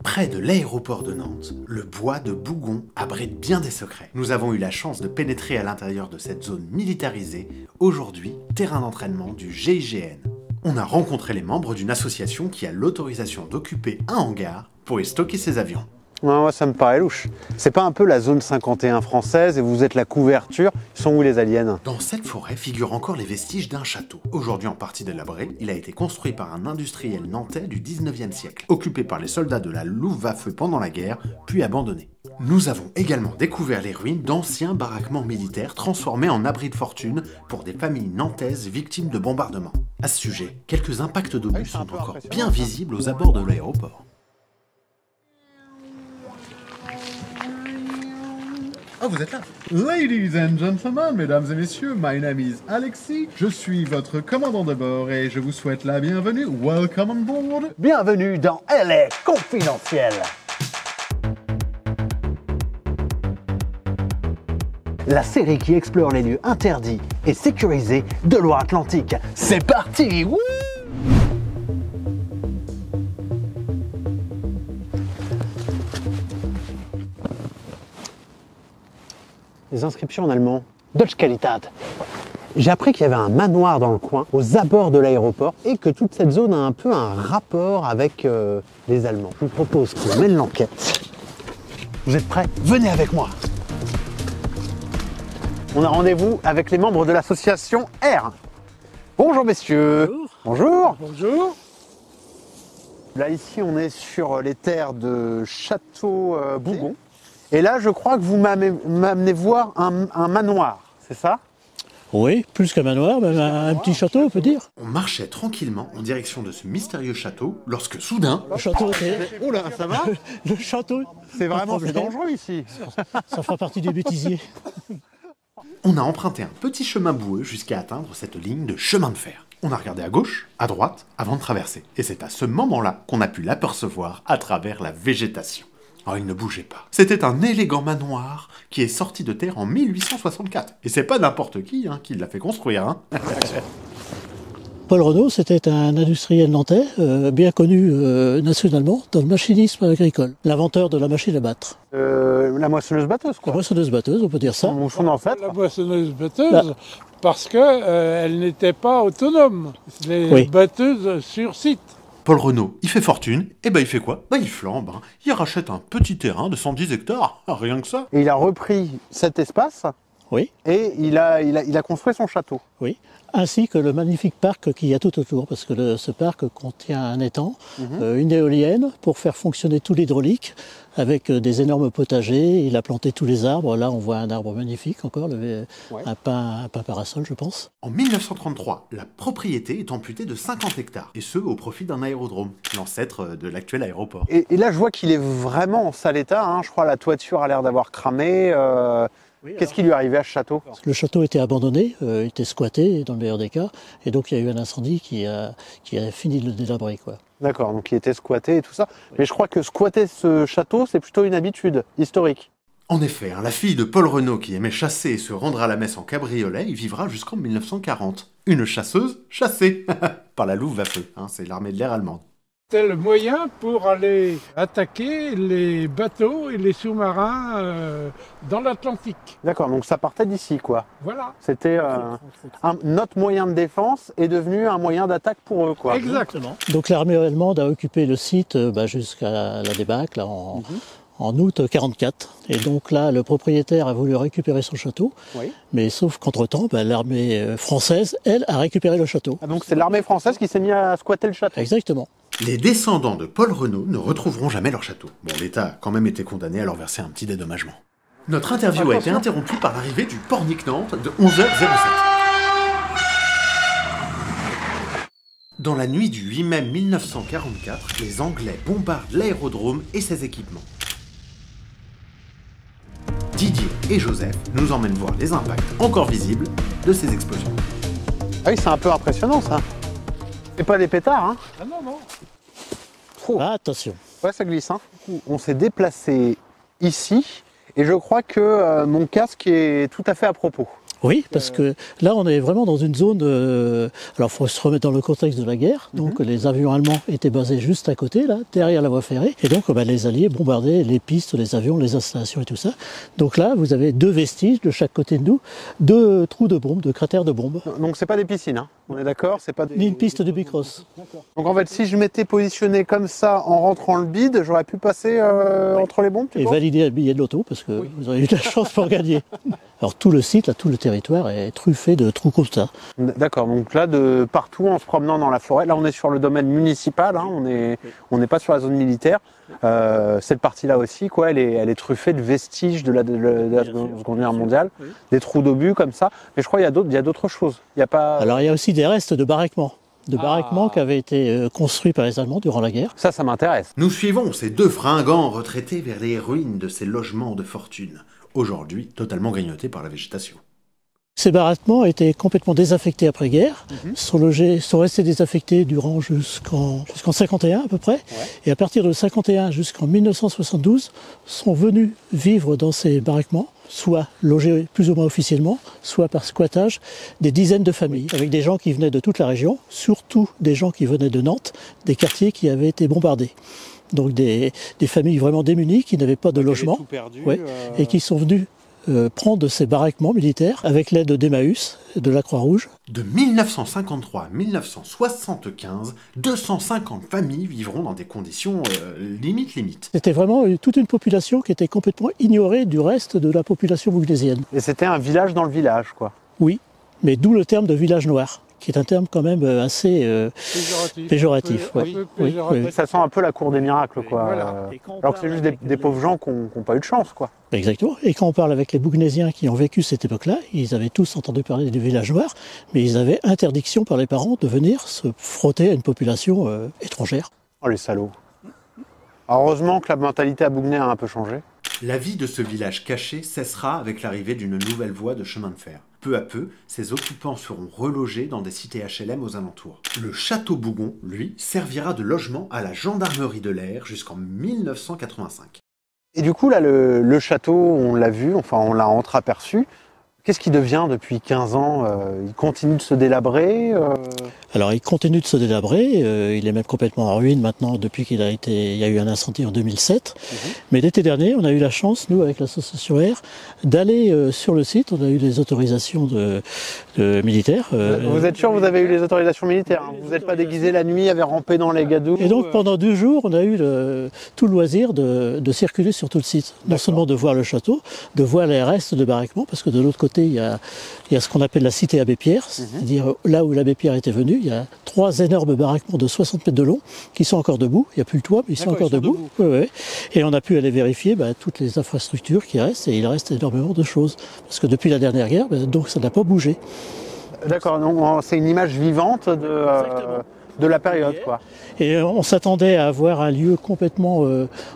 Près de l'aéroport de Nantes, le bois de Bougon abrite bien des secrets. Nous avons eu la chance de pénétrer à l'intérieur de cette zone militarisée, aujourd'hui terrain d'entraînement du GIGN. On a rencontré les membres d'une association qui a l'autorisation d'occuper un hangar pour y stocker ses avions. Ouais, ça me paraît louche. C'est pas un peu la zone 51 française et vous êtes la couverture? Ils sont où les aliens? Dans cette forêt figurent encore les vestiges d'un château. Aujourd'hui en partie délabré, il a été construit par un industriel nantais du 19e siècle, occupé par les soldats de la Luftwaffe pendant la guerre, puis abandonné. Nous avons également découvert les ruines d'anciens baraquements militaires transformés en abris de fortune pour des familles nantaises victimes de bombardements. À ce sujet, quelques impacts d'obus sont encore bien visibles aux abords de l'aéroport. Ah, vous êtes là? Ladies and gentlemen, mesdames et messieurs, my name is Alexis. Je suis votre commandant de bord et je vous souhaite la bienvenue. Welcome on board. Bienvenue dans LA Confidentiel. La série qui explore les lieux interdits et sécurisés de Loire-Atlantique. C'est parti! Wouh! Les inscriptions en allemand. Deutsche Qualität. J'ai appris qu'il y avait un manoir dans le coin, aux abords de l'aéroport, et que toute cette zone a un peu un rapport avec les Allemands. Je vous propose qu'on mène l'enquête. Vous êtes prêts? Venez avec moi. On a rendez-vous avec les membres de l'association R. Bonjour messieurs. Bonjour. Bonjour. Bonjour. Là ici on est sur les terres de Château Bougon. Et là je crois que vous m'amenez voir un manoir, c'est ça? Oui, plus qu'un manoir, même un petit château on peut dire. On marchait tranquillement en direction de ce mystérieux château lorsque soudain... Le château était... Oula, ça va? Le château... C'est vraiment dangereux ici. Ça fera partie du bêtisier. On a emprunté un petit chemin boueux jusqu'à atteindre cette ligne de chemin de fer. On a regardé à gauche, à droite, avant de traverser. Et c'est à ce moment-là qu'on a pu l'apercevoir à travers la végétation. Oh, il ne bougeait pas. C'était un élégant manoir qui est sorti de terre en 1864. Et c'est pas n'importe qui l'a fait construire. Paul Renault, c'était un industriel nantais, bien connu nationalement dans le machinisme agricole. L'inventeur de la machine à battre. La moissonneuse-batteuse, quoi. La moissonneuse-batteuse, on peut dire ça. Son ancêtre. La moissonneuse-batteuse, parce qu'elle n'était pas autonome. Les batteuses sur site. Paul Renault, il fait fortune, et il fait quoi? Il flambe, il rachète un petit terrain de 110 hectares, rien que ça. Et il a repris cet espace. Oui. Et il a construit son château. Oui, ainsi que le magnifique parc qu'il y a tout autour, parce que ce parc contient un étang, une éolienne pour faire fonctionner tout l'hydraulique, avec des énormes potagers. Il a planté tous les arbres. Là, on voit un arbre magnifique encore, un pin parasol, je pense. En 1933, la propriété est amputée de 50 hectares, et ce, au profit d'un aérodrome, l'ancêtre de l'actuel aéroport. Et là, je vois qu'il est vraiment en sale état. Je crois que la toiture a l'air d'avoir cramé. Qu'est-ce qui lui est arrivé à ce château? Le château était abandonné, il était squatté dans le meilleur des cas, et donc il y a eu un incendie qui a fini de le délabrer, quoi. D'accord, donc il était squatté et tout ça. Oui. Mais je crois que squatter ce château, c'est plutôt une habitude historique. En effet, la fille de Paul Renault qui aimait chasser et se rendre à la messe en cabriolet, il vivra jusqu'en 1940. Une chasseuse chassée par la Luftwaffe, c'est l'armée de l'air allemande. C'était le moyen pour aller attaquer les bateaux et les sous-marins dans l'Atlantique. D'accord, donc ça partait d'ici, quoi. Voilà. C'était notre moyen de défense est devenu un moyen d'attaque pour eux, quoi. Exactement. Donc l'armée allemande a occupé le site jusqu'à la débâcle en août 1944. Et donc là, le propriétaire a voulu récupérer son château, mais sauf qu'entre-temps, l'armée française, elle, a récupéré le château. Ah, donc c'est l'armée française qui s'est mise à squatter le château. Exactement. Les descendants de Paul Renault ne retrouveront jamais leur château. Bon, l'État a quand même été condamné à leur verser un petit dédommagement. Notre interview a été interrompue par l'arrivée du Pornic Nantes de 11h07. Dans la nuit du 8 mai 1944, les Anglais bombardent l'aérodrome et ses équipements. Didier et Joseph nous emmènent voir les impacts encore visibles de ces explosions. Ah oui, c'est un peu impressionnant ça. C'est pas des pétards, Ah non, non. Oh. Ah, attention. Ouais, ça glisse, On s'est déplacé ici et je crois que mon casque est tout à fait à propos. Oui, parce que là, on est vraiment dans une zone... alors, il faut se remettre dans le contexte de la guerre. Donc, les avions allemands étaient basés juste à côté, là, derrière la voie ferrée. Et donc, les Alliés bombardaient les pistes, les avions, les installations et tout ça. Donc là, vous avez 2 vestiges de chaque côté de nous, 2 trous de bombes, 2 cratères de bombes. Donc, c'est pas des piscines, hein. On est d'accord, c'est pas des... Ni une piste de bicross. Donc, en fait, si je m'étais positionné comme ça en rentrant le bide, j'aurais pu passer entre les bombes, tu Et penses ? valider le billet de l'auto, parce que vous avez eu de la chance pour gagner. Alors tout le site, là, tout le territoire est truffé de trous comme ça. D'accord, donc là, de partout, en se promenant dans la forêt, là, on est sur le domaine municipal, hein, on n'est pas sur la zone militaire. Cette partie-là aussi, quoi, elle est truffée de vestiges de la Seconde Guerre mondiale, des trous d'obus comme ça. Mais je crois qu'il y a d'autres choses. Il y a pas... Alors il y a aussi des restes de baraquements. Baraquements qui avaient été construits par les Allemands durant la guerre. Ça m'intéresse. Nous suivons ces 2 fringants retraités vers les ruines de ces logements de fortune, aujourd'hui totalement grignotés par la végétation. Ces baraquements étaient complètement désaffectés après-guerre, sont restés désaffectés durant jusqu'en 51 à peu près, et à partir de 51 jusqu'en 1972, sont venus vivre dans ces baraquements, soit logés plus ou moins officiellement, soit par squattage, des dizaines de familles, avec des gens qui venaient de toute la région, surtout des gens qui venaient de Nantes, des quartiers qui avaient été bombardés. Donc des familles vraiment démunies, qui n'avaient pas de logement, et qui sont venus prendre ces baraquements militaires avec l'aide d'Emmaüs et de la Croix-Rouge. De 1953 à 1975, 250 familles vivront dans des conditions limite. C'était vraiment toute une population qui était complètement ignorée du reste de la population bougnésienne. Et c'était un village dans le village, quoi. Oui, mais d'où le terme de village noir, qui est un terme quand même assez péjoratif. Oui. Ça sent un peu la cour des miracles, quoi. Voilà. Alors que c'est juste des pauvres gens qui n'ont pas eu de chance, quoi. Exactement. Et quand on parle avec les Bougnésiens qui ont vécu cette époque-là, ils avaient tous entendu parler du village noir, mais ils avaient interdiction par les parents de venir se frotter à une population étrangère. Oh, les salauds. Alors, heureusement que la mentalité à Bougnay a un peu changé. La vie de ce village caché cessera avec l'arrivée d'une nouvelle voie de chemin de fer. Peu à peu, ses occupants seront relogés dans des cités HLM aux alentours. Le château Bougon, lui, servira de logement à la gendarmerie de l'air jusqu'en 1985. Et du coup, là, le château, on l'a vu, enfin, on l'a entreaperçu. Qu'est-ce qui devient depuis 15 ans? Il continue de se délabrer Alors il continue de se délabrer, il est même complètement en ruine maintenant depuis il y a eu un incendie en 2007. Mais l'été dernier, on a eu la chance, nous avec l'association R, d'aller sur le site. On a eu des autorisations de militaires. Vous êtes sûr que vous avez eu les autorisations militaires, hein? Vous n'êtes pas déguisé la nuit, avez rampé dans les gadous? Et donc pendant 2 jours, on a eu tout le loisir de circuler sur tout le site. Non seulement de voir le château, de voir les restes de baraquements, parce que de l'autre côté, il y a ce qu'on appelle la cité Abbé Pierre, c'est-à-dire là où l'abbé Pierre était venu. Il y a 3 énormes baraquements de 60 mètres de long qui sont encore debout. Il n'y a plus le toit, mais ils sont encore debout. Ouais. Et on a pu aller vérifier toutes les infrastructures qui restent, et il reste énormément de choses. Parce que depuis la dernière guerre, donc ça n'a pas bougé. D'accord, donc c'est une image vivante de la période, quoi. Et on s'attendait à avoir un lieu complètement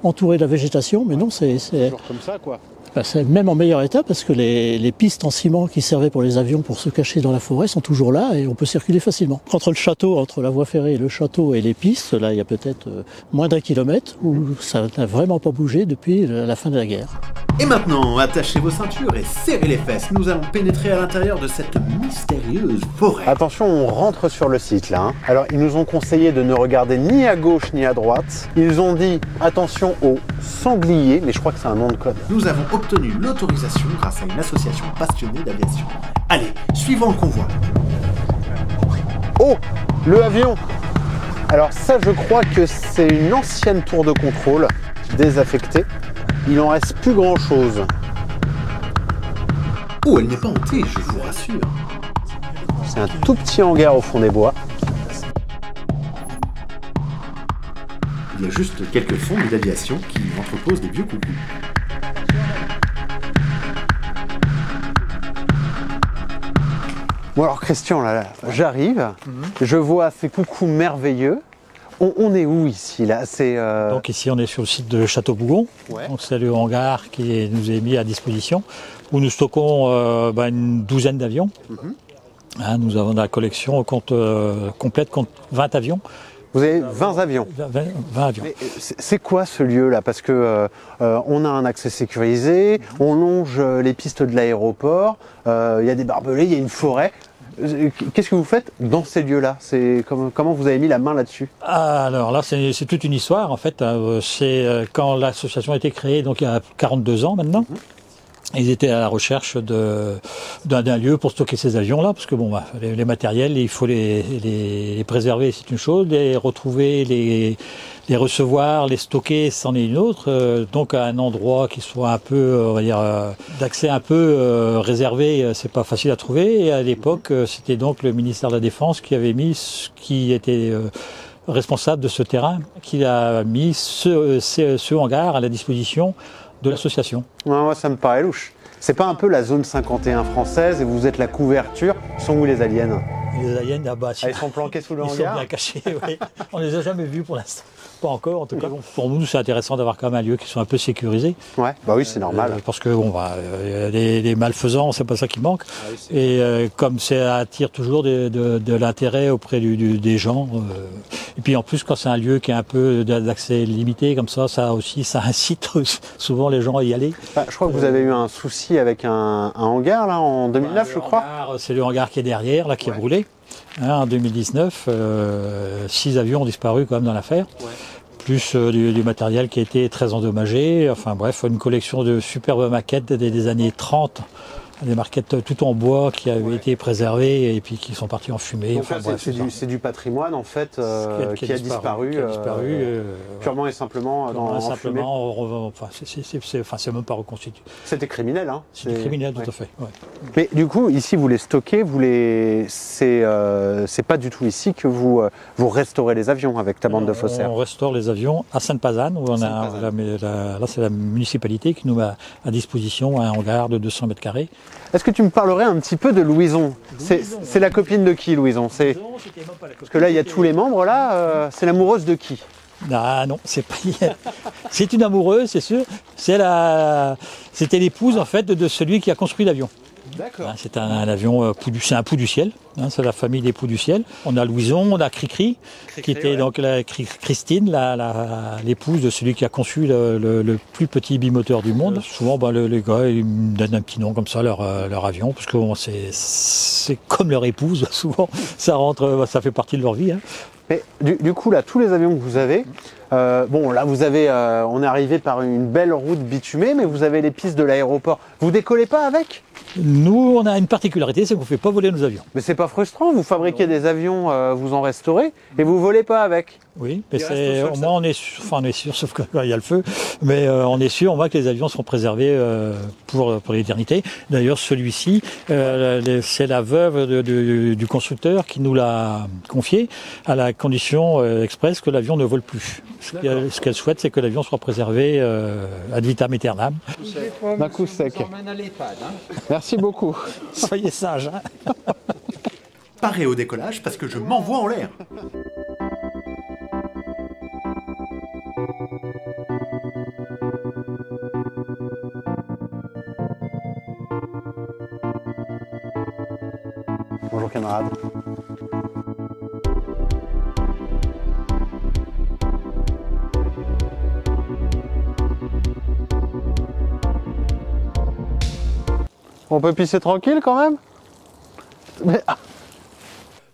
entouré de la végétation, mais non, c'est toujours comme ça, quoi. C'est même en meilleur état parce que les pistes en ciment qui servaient pour les avions pour se cacher dans la forêt sont toujours là et on peut circuler facilement. Entre le château, entre la voie ferrée et le château et les pistes, là il y a peut-être moins d'1 kilomètre où ça n'a vraiment pas bougé depuis la fin de la guerre. Et maintenant, attachez vos ceintures et serrez les fesses. Nous allons pénétrer à l'intérieur de cette mystérieuse forêt. Attention, on rentre sur le site là. Alors ils nous ont conseillé de ne regarder ni à gauche ni à droite. Ils ont dit attention aux sangliers, mais je crois que c'est un nom de code. Nous avons obtenu l'autorisation grâce à une association passionnée d'aviation. Allez, suivons le convoi. Oh, le avion. Alors ça, je crois que c'est une ancienne tour de contrôle désaffectée. Il en reste plus grand chose. Oh, elle n'est pas hantée, je vous rassure. C'est un tout petit hangar au fond des bois. Il y a juste quelques fonds d'aviation qui entreposent des vieux coucous. Bon alors Christian, là j'arrive, je vois ces coucous merveilleux. On est où ici là? Donc ici on est sur le site de Château Bougon. Ouais. Donc c'est le hangar qui nous est mis à disposition où nous stockons une douzaine d'avions. Nous avons la collection complète compte 20 avions Vous avez 20 avions. 20 avions. C'est quoi ce lieu-là? Parce que on a un accès sécurisé, on longe les pistes de l'aéroport, il y a des barbelés, il y a une forêt. Qu'est-ce que vous faites dans ces lieux-là? Comment vous avez mis la main là-dessus? Alors là, c'est toute une histoire en fait. C'est quand l'association a été créée, donc il y a 42 ans maintenant. Ils étaient à la recherche d'un lieu pour stocker ces avions-là, parce que bon, les matériels, il faut les préserver, c'est une chose, les retrouver, les recevoir, les stocker, c'en est une autre. Donc à un endroit qui soit un peu, on va dire, d'accès un peu réservé, c'est pas facile à trouver. Et à l'époque, c'était donc le ministère de la Défense qui était responsable de ce terrain, qui a mis ce hangar à la disposition de l'association. Moi, ça me paraît louche. C'est pas un peu la zone 51 française et vous êtes la couverture? Sont où les aliens? Les aliens, ils sont planqués sous le hangar? Ils sont bien cachés, oui. On les a jamais vus pour l'instant. Pas encore, en tout cas. Bon, pour nous, c'est intéressant d'avoir quand même un lieu qui soit un peu sécurisé. Ouais, bah oui, c'est normal. Parce que bon, les malfaisants, c'est pas ça qui manque. Et comme ça attire toujours de l'intérêt auprès des gens. Et puis en plus, quand c'est un lieu qui est un peu d'accès limité, comme ça aussi, ça incite souvent les gens à y aller. Je crois que vous avez eu un souci avec un hangar là en 2009, je crois. C'est le hangar qui est derrière, là, qui a brûlé. En 2019, 6 avions ont disparu quand même dans l'affaire, plus du matériel qui a été très endommagé. Enfin bref, une collection de superbes maquettes des années 30, des maquettes tout en bois qui avaient été préservées et puis qui sont parties en fumée. Donc enfin, c'est du patrimoine en fait qui a disparu purement et simplement en fumée. C'est même pas reconstitué. C'était criminel, hein? C'était criminel, tout à fait. Ouais. Mais du coup, ici, vous les stockez, c'est pas du tout ici que vous restaurez les avions avec ta bande de faussaires. On restaure les avions à Sainte-Pazanne, où là c'est la municipalité qui nous met à disposition un hangar de 200 mètres carrés. Est-ce que tu me parlerais un petit peu de Louison? C'est la copine de qui, Louison? Parce que là, il y a tous les membres, là. C'est l'amoureuse de qui? Non, c'est pas. C'est une amoureuse, c'est sûr. C'était l'épouse en fait de celui qui a construit l'avion. D'accord. C'est un avion, c'est un Pou du ciel. C'est la famille des Poux du ciel. On a Louison, on a Cricri, qui était donc Christine, l'épouse de celui qui a conçu le plus petit bimoteur du monde. Souvent, les gars, ils me donnent un petit nom comme ça, leur avion, parce que c'est comme leur épouse. Souvent, ça fait partie de leur vie. Hein. Mais du coup, là, tous les avions que vous avez, là, on est arrivé par une belle route bitumée, mais vous avez les pistes de l'aéroport. Vous décollez pas avec? Nous, on a une particularité, c'est qu'on ne fait pas voler nos avions. Mais c'est pas frustrant, vous fabriquez des avions, vous en restaurez, et vous volez pas avec? Oui, mais au moins on est sûr, sauf qu'il y a le feu, mais on est sûr, on voit que les avions seront préservés pour l'éternité. D'ailleurs, celui-ci, c'est la veuve du constructeur qui nous l'a confié, à la condition expresse que l'avion ne vole plus. Ce qu'elle souhaite, c'est que l'avion soit préservé ad vitam aeternam. D'un coup sec. Merci beaucoup. Soyez sages. Hein. Paré au décollage parce que je m'envoie en l'air. Bonjour camarades. On peut pisser tranquille quand même?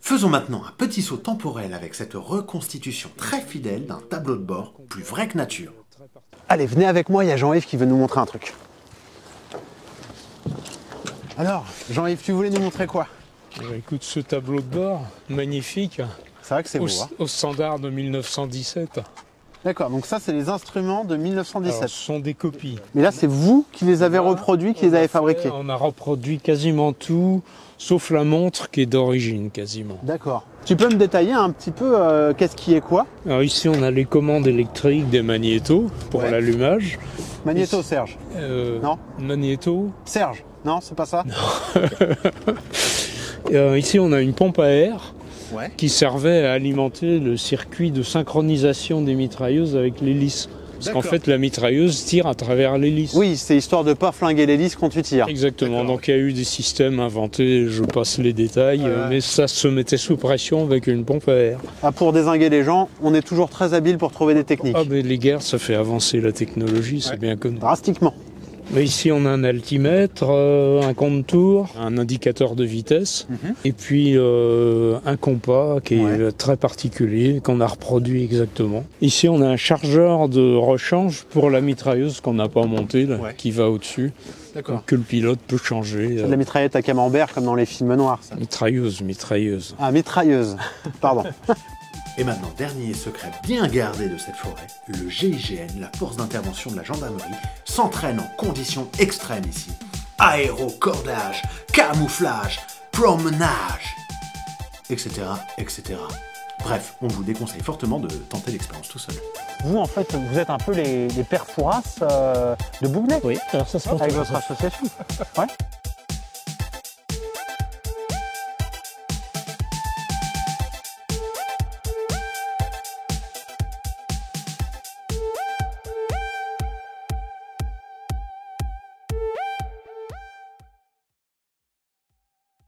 Faisons maintenant un petit saut temporel avec cette reconstitution très fidèle d'un tableau de bord plus vrai que nature. Allez, venez avec moi, il y a Jean-Yves qui veut nous montrer un truc. Alors, Jean-Yves, tu voulais nous montrer quoi? Écoute, ce tableau de bord, magnifique. C'est vrai que c'est beau. Au standard de 1917. D'accord, donc ça, c'est les instruments de 1917. Alors, ce sont des copies. Mais là, c'est vous qui les avez reproduits, qui les avez fabriqués. On a reproduit quasiment tout, sauf la montre qui est d'origine quasiment. D'accord. Tu peux me détailler un petit peu qu'est-ce qui est quoi? Alors ici, on a les commandes électriques des magnétos pour l'allumage. Magnéto, ici, Serge? Non. Magnéto. Serge? Non, c'est pas ça? Non. Ici, on a une pompe à air. Qui servait à alimenter le circuit de synchronisation des mitrailleuses avec l'hélice. Parce qu'en fait, la mitrailleuse tire à travers l'hélice. Oui, c'est histoire de pas flinguer l'hélice quand tu tires. Exactement, donc il y a eu des systèmes inventés, je passe les détails, mais ça se mettait sous pression avec une pompe à air. Ah, pour dézinguer les gens, on est toujours très habile pour trouver des techniques. Ah, mais les guerres, ça fait avancer la technologie, c'est bien connu. Drastiquement. Mais ici, on a un altimètre, un compte-tour, un indicateur de vitesse, et puis un compas qui est très particulier, qu'on a reproduit exactement. Ici, on a un chargeur de rechange pour la mitrailleuse qu'on n'a pas montée, là, qui va au-dessus, que le pilote peut changer. C'est de la mitraillette à camembert comme dans les films noirs, ça. Mitrailleuse. Ah, mitrailleuse, pardon. Et maintenant, dernier secret bien gardé de cette forêt, le GIGN, la force d'intervention de la gendarmerie, s'entraîne en conditions extrêmes ici. Aérocordage, camouflage, promenage, etc., etc. Bref, on vous déconseille fortement de tenter l'expérience tout seul. Vous, en fait, vous êtes un peu les pères Fouras de Bougnay. Oui, alors ça se avec votre association. Ouais.